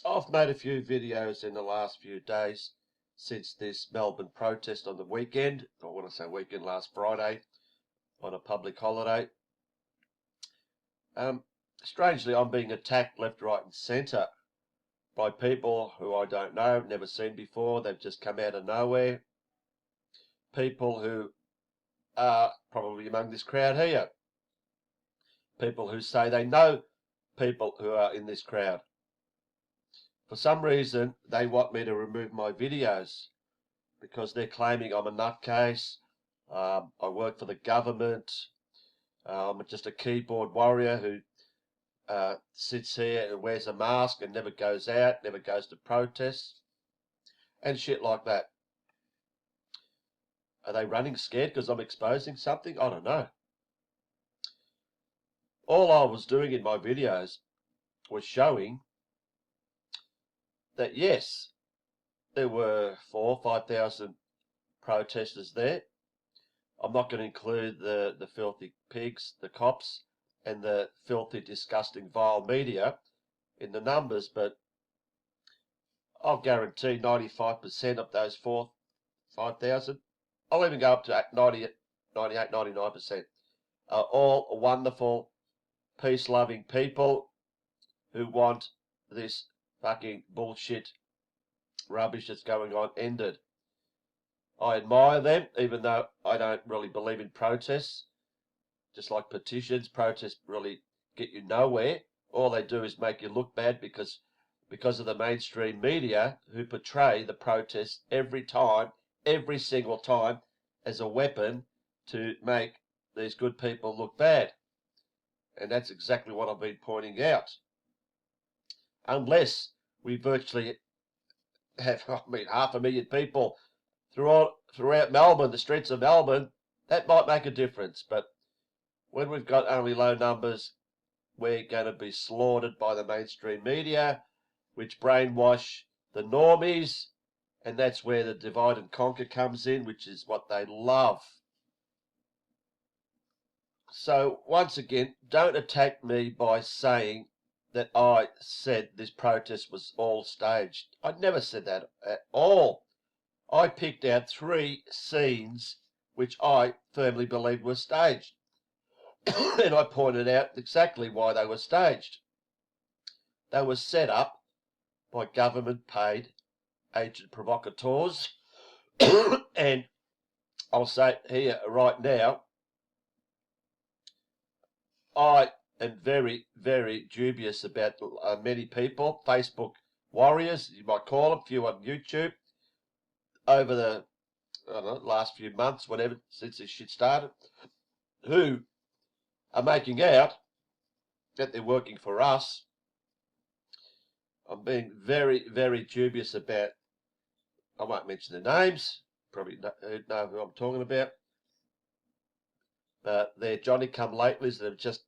I've made a few videos in the last few days since this Melbourne protest on the weekend. I want to say weekend, last Friday, on a public holiday. Strangely, I'm being attacked left, right and centre by people who I don't know, never seen before. They've just come out of nowhere. People who are probably among this crowd here. People who say they know people who are in this crowd. For some reason, they want me to remove my videos because they're claiming I'm a nutcase. I work for the government. I'm just a keyboard warrior who sits here and wears a mask and never goes out, never goes to protests, and shit like that. Are they running scared because I'm exposing something? I don't know. All I was doing in my videos was showing that, yes, there were 4,000 or 5,000 protesters there. I'm not going to include the filthy pigs, the cops, and the filthy, disgusting, vile media in the numbers, but I'll guarantee 95% of those 4,000, 5,000, I'll even go up to 98, 99%, are all wonderful, peace-loving people who want this fucking bullshit rubbish that's going on ended. I admire them, even though I don't really believe in protests. Just like petitions, protests really get you nowhere. All they do is make you look bad because of the mainstream media who portray the protests every time, every single time, as a weapon to make these good people look bad. And that's exactly what I've been pointing out. Unless we virtually have, 500,000 people throughout Melbourne, the streets of Melbourne, that might make a difference. But when we've got only low numbers, we're going to be slaughtered by the mainstream media, which brainwash the normies, and that's where the divide and conquer comes in, which is what they love. So, once again, don't attack me by saying that I said this protest was all staged. I never said that at all. I picked out 3 scenes which I firmly believe were staged. And I pointed out exactly why they were staged. They were set up by government-paid agent provocateurs. And I'll say it here right now, I am very, very dubious about many people, Facebook warriors, you might call them, few on YouTube, over the last few months, whatever, since this shit started, who are making out that they're working for us. I'm being very, very dubious about, I won't mention the names, probably know who I'm talking about, but they're Johnny-come-latelys that have just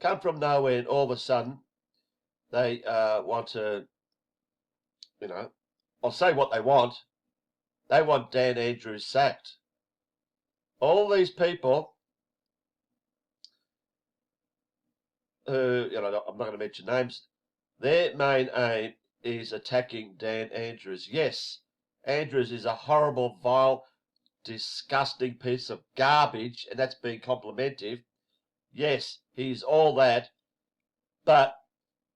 come from nowhere, and all of a sudden they want to, I'll say what they want. They want Dan Andrews sacked. All these people who, I'm not going to mention names, their main aim is attacking Dan Andrews. Yes, Andrews is a horrible, vile, disgusting piece of garbage, and that's being complimentive. Yes, he's all that, but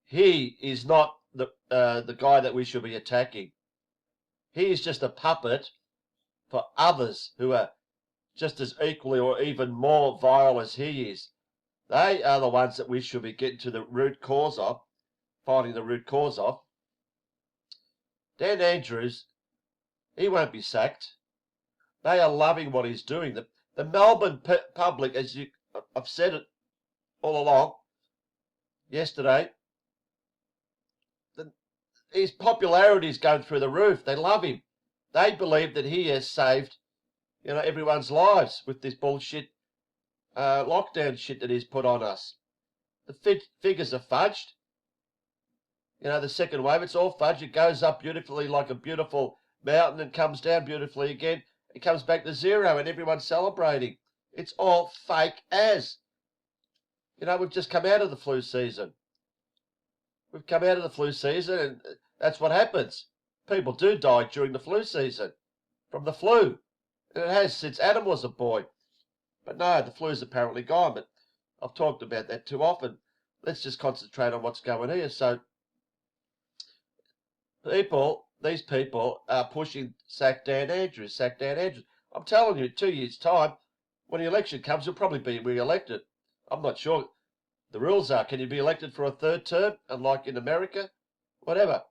he is not the guy that we should be attacking. He is just a puppet for others who are just as equally or even more vile as he is. They are the ones that we should be getting to the root cause of, finding the root cause of. Dan Andrews, he won't be sacked. They are loving what he's doing. The Melbourne public, as I've said it all along, yesterday, his popularity is going through the roof. They love him. They believe that he has saved, everyone's lives with this bullshit lockdown shit that he's put on us. The figures are fudged. The second wave, it's all fudged. It goes up beautifully like a beautiful mountain and comes down beautifully again. It comes back to zero and everyone's celebrating. It's all fake as. We've just come out of the flu season. We've come out of the flu season, and That's what happens. People do die during the flu season from the flu. And it has since Adam was a boy. But no, the flu's apparently gone. But I've talked about that too often. Let's just concentrate on what's going here. So these people are pushing sack Dan Andrews, sack Dan Andrews. I'm telling you, 2 years' time, when the election comes, you'll probably be re-elected. I'm not sure. The rules are, can you be elected for a third term, unlike in America? Whatever.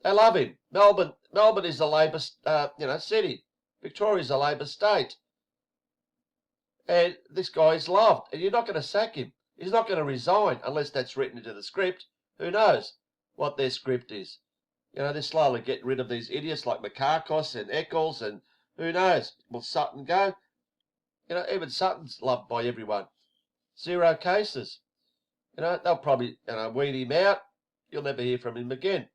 They love him. Melbourne is a Labor, city. Victoria's a Labor state. And this guy is loved. And you're not going to sack him. He's not going to resign unless that's written into the script. Who knows what their script is? They're slowly getting rid of these idiots like Makakos and Eccles and who knows? Will Sutton go? Even Sutton's loved by everyone. 0 cases. They'll probably, weed him out. You'll never hear from him again.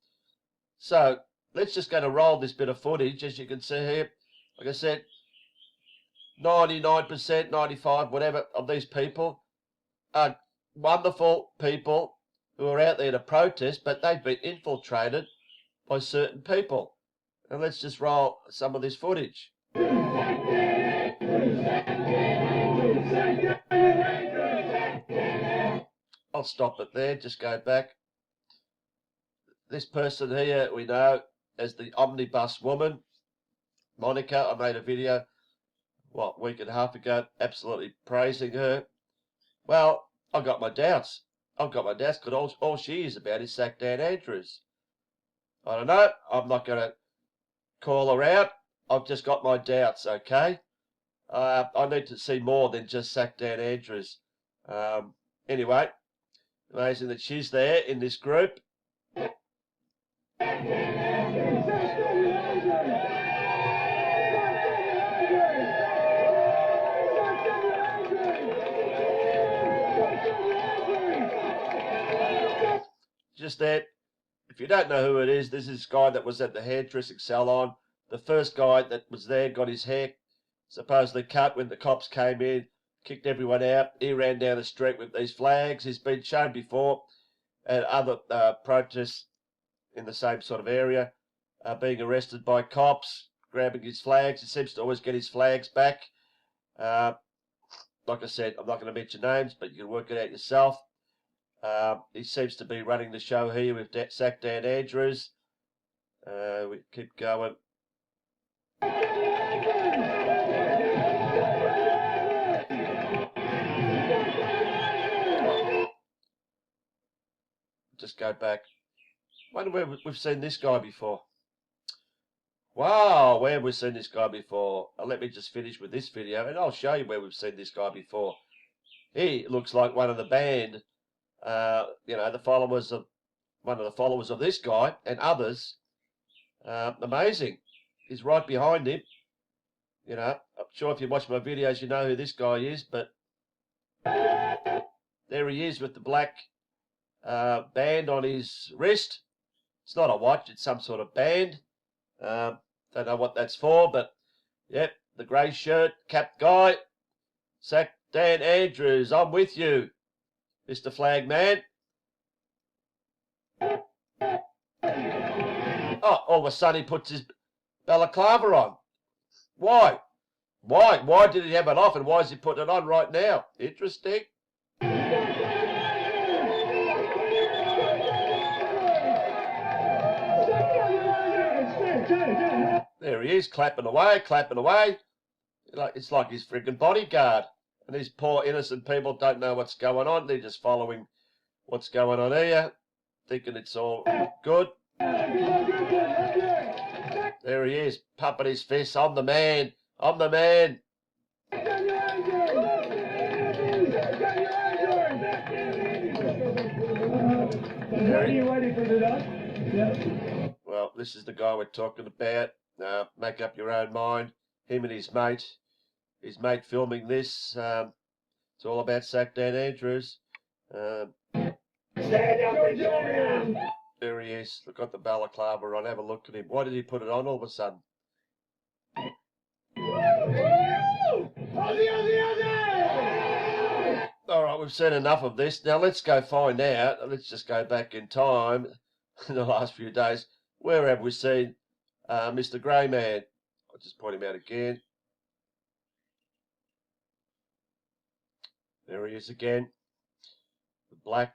So, let's just go to roll this bit of footage. As you can see here, like I said, 99%, 95, whatever, of these people are wonderful people who are out there to protest, but they've been infiltrated by certain people. And let's just roll some of this footage. I'll stop it there, just go back. This person here we know as the Omnibus Woman, Monica. I made a video, a week and a half ago, absolutely praising her. Well, I've got my doubts. Because all she is about is sack Dan Andrews. I don't know. I'm not going to call her out. I've just got my doubts, okay? I need to see more than just sack Dan Andrews. Anyway, amazing that she's there in this group. Just there. If you don't know who it is, this is this guy that was at the hairdressing salon. The first guy that was there got his hair supposedly cut when the cops came in, kicked everyone out. He ran down the street with these flags. He's been shown before at other protests in the same sort of area, being arrested by cops, grabbing his flags. He seems to always get his flags back. Like I said, I'm not going to mention names, but you can work it out yourself. He seems to be running the show here with sack Dan Andrews. We keep going. Just go back. Wonder where we've seen this guy before. Wow, where have we seen this guy before? Let me just finish with this video and I'll show you where we've seen this guy before. He looks like one of the band, the followers of one of the followers of this guy and others. Amazing. He's right behind him. I'm sure if you watch my videos, you know who this guy is, but there he is with the black band on his wrist. It's not a watch, it's some sort of band. Don't know what that's for, but yep, the grey shirt, capped guy. Sack Dan Andrews, I'm with you, Mr. Flagman. Oh, all of a sudden he puts his balaclava on. Why? Why did he have it off and why is he putting it on right now? Interesting. There he is, clapping away. It's like his friggin' bodyguard. And these poor innocent people don't know what's going on. They're just following what's going on here, thinking it's all good. There he is, pumping his fist. I'm the man. Well, this is the guy we're talking about. Make up your own mind. Him and his mate filming this. It's all about sack Dan Andrews. Stand up and join him. There he is. Look at the balaclava on. Have a look at him. Why did he put it on all of a sudden? All right, we've seen enough of this. Now let's go find out. Let's just go back in time. in the last few days. Where have we seen Mr. Grey Man? I'll just point him out again. There he is again. The black.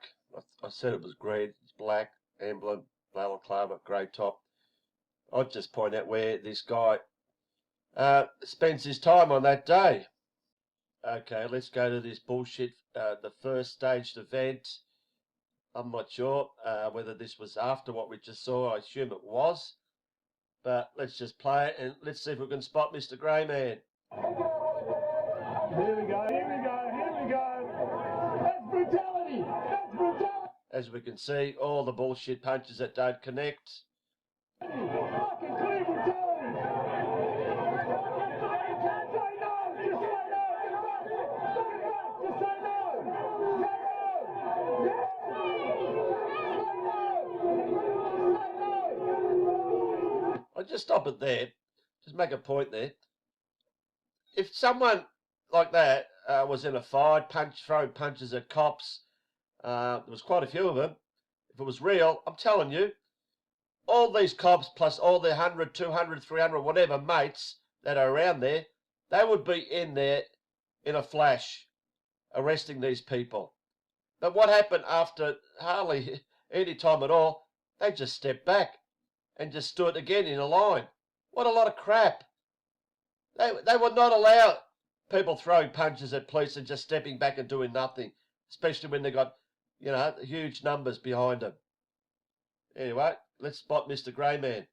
I said it was green. It's black. Emblem. Balaclava. Grey top. I'll just point out where this guy spends his time on that day. Okay, let's go to this bullshit, the first staged event. I'm not sure whether this was after what we just saw. I assume it was. But let's just play it and let's see if we can spot Mr. Grey Man. Here we go, here we go, here we go. That's brutality. That's brutality. As we can see, all the bullshit punches that don't connect. Fucking clear brutality. I'll just stop it there. Just make a point there. If someone like that was in a fight, throwing punches at cops, there was quite a few of them. If it was real, I'm telling you, all these cops plus all their 100, 200, 300, whatever mates that are around there, they would be in there in a flash, arresting these people. But what happened after hardly any time at all, they just stepped back and just stood again in a line. What a lot of crap. They would not allow people throwing punches at police and just stepping back and doing nothing, especially when they got, you know, huge numbers behind them. Anyway, let's spot Mr. Grey Man.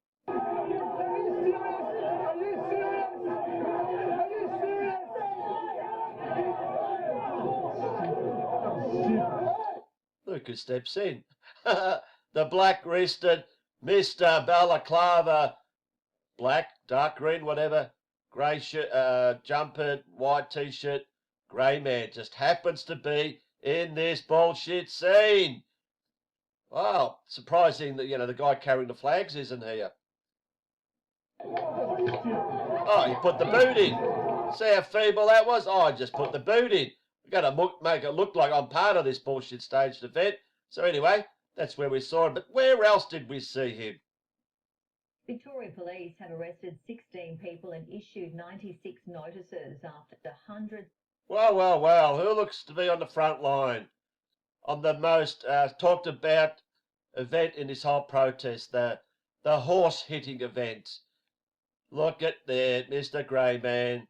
Look who steps in. The black-wristed Mr. Balaclava, black, dark green, whatever, grey shirt, jumper, white t-shirt, Grey Man just happens to be in this bullshit scene. Wow, surprising that, you know, the guy carrying the flags isn't here. Oh, he put the boot in. See how feeble that was? Oh, I just put the boot in. We've got to make it look like I'm part of this bullshit staged event. So anyway, that's where we saw him. But where else did we see him? Victoria Police have arrested 16 people and issued 96 notices after hundreds. Well, who looks to be on the front line on the most talked about event in this whole protest, the horse-hitting event? Look at there, Mr. Grey Man.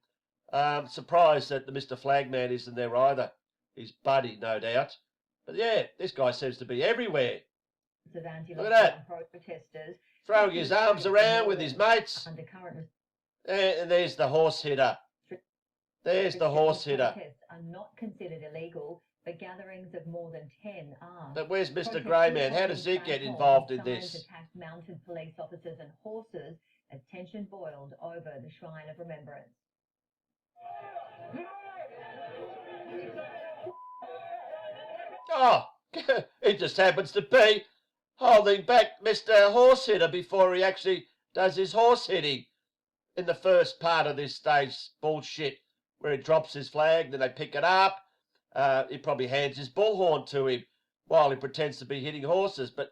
Surprised that the Mr. Flagman isn't there either. His buddy, no doubt. But yeah, this guy seems to be everywhere. Look at that. Protesters throwing his arms around with his mates. And there's the horse hitter. There's the horse hitter. Protests are not considered illegal, but gatherings of more than 10 are. But where's Mr. Grey Man? How does he get involved in this? Attacked mounted police officers and horses as tension boiled over the Shrine of Remembrance. Oh, he just happens to be holding back Mr. Horse Hitter before he actually does his horse hitting in the first part of this stage bullshit, where he drops his flag, then they pick it up. He probably hands his bullhorn to him while he pretends to be hitting horses. But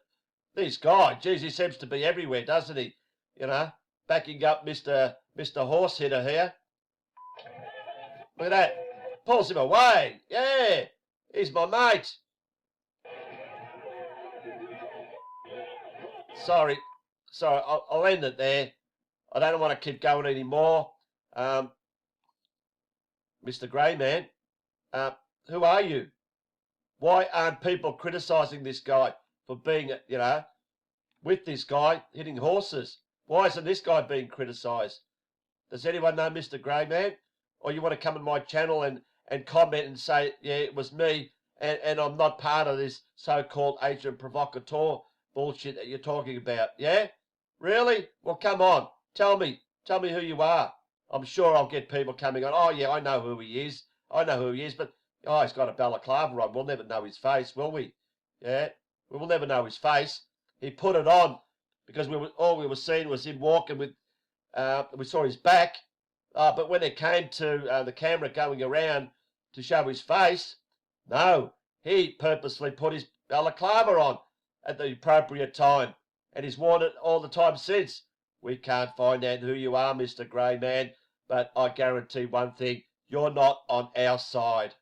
this guy, geez, he seems to be everywhere, doesn't he? You know, backing up Mr. Horse Hitter here. Look at that. Pulls him away. Yeah, he's my mate. Sorry, I'll end it there. I don't want to keep going anymore. Mr. Grey Man, who are you? Why aren't people criticising this guy for being, you know, with this guy hitting horses? Why isn't this guy being criticised? Does anyone know Mr. Grey Man? Or you want to come on my channel and comment and say, yeah, it was me and I'm not part of this so-called agent provocateur bullshit that you're talking about, yeah? Really? Well, come on. Tell me who you are. I'm sure I'll get people coming on, oh, yeah, I know who he is. But, oh, he's got a balaclava on. We'll never know his face, will we? Yeah? We will never know his face. He put it on because all we were seeing was him walking with, we saw his back. But when it came to the camera going around to show his face, no, he purposely put his balaclava on. at the appropriate time. And he's warned it all the time since. We can't find out who you are, Mr. Grey Man, but I guarantee one thing, you're not on our side.